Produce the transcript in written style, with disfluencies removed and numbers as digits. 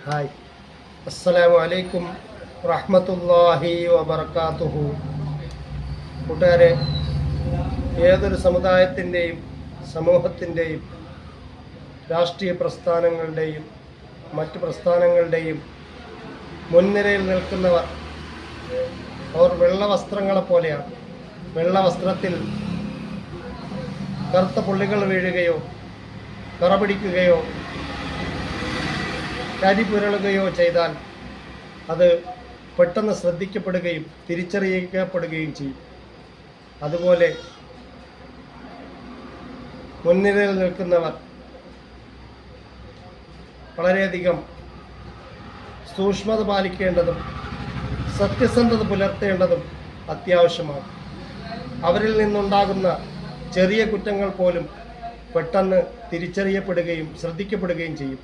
Hi, അസ്സലാമു അലൈക്കും റഹ്മത്തുള്ളാഹി വബറകാതുഹു. കൂട്ടുകാരെ, ഏതൊരു സമുദായത്തിൻ്റെയും സമൂഹത്തിൻ്റെയും രാഷ്ട്രീയ പ്രസ്ഥാനങ്ങളുടെയും മറ്റ് പ്രസ്ഥാനങ്ങളുടെയും മുൻനിരയിൽ നിൽക്കുന്നവർ അവർ വെള്ള വസ്ത്രങ്ങളെ പോലെയാണ്. വെള്ള വസ്ത്രത്തിൽ കറുത്ത പുള്ളികൾ വീഴുകയോ കറ പിടിക്കുകയോ കരി പുരളുകയോ ചെയ്താൽ അത് പെട്ടെന്ന് ശ്രദ്ധിക്കപ്പെടുകയും തിരിച്ചറിയിക്കപ്പെടുകയും ചെയ്യും. അതുപോലെ മുൻനിരയിൽ നിൽക്കുന്നവർ വളരെയധികം സൂക്ഷ്മത പാലിക്കേണ്ടതും സത്യസന്ധത പുലർത്തേണ്ടതും അത്യാവശ്യമാണ്. അവരിൽ നിന്നുണ്ടാകുന്ന ചെറിയ കുറ്റങ്ങൾ പോലും പെട്ടെന്ന് തിരിച്ചറിയപ്പെടുകയും ശ്രദ്ധിക്കപ്പെടുകയും ചെയ്യും.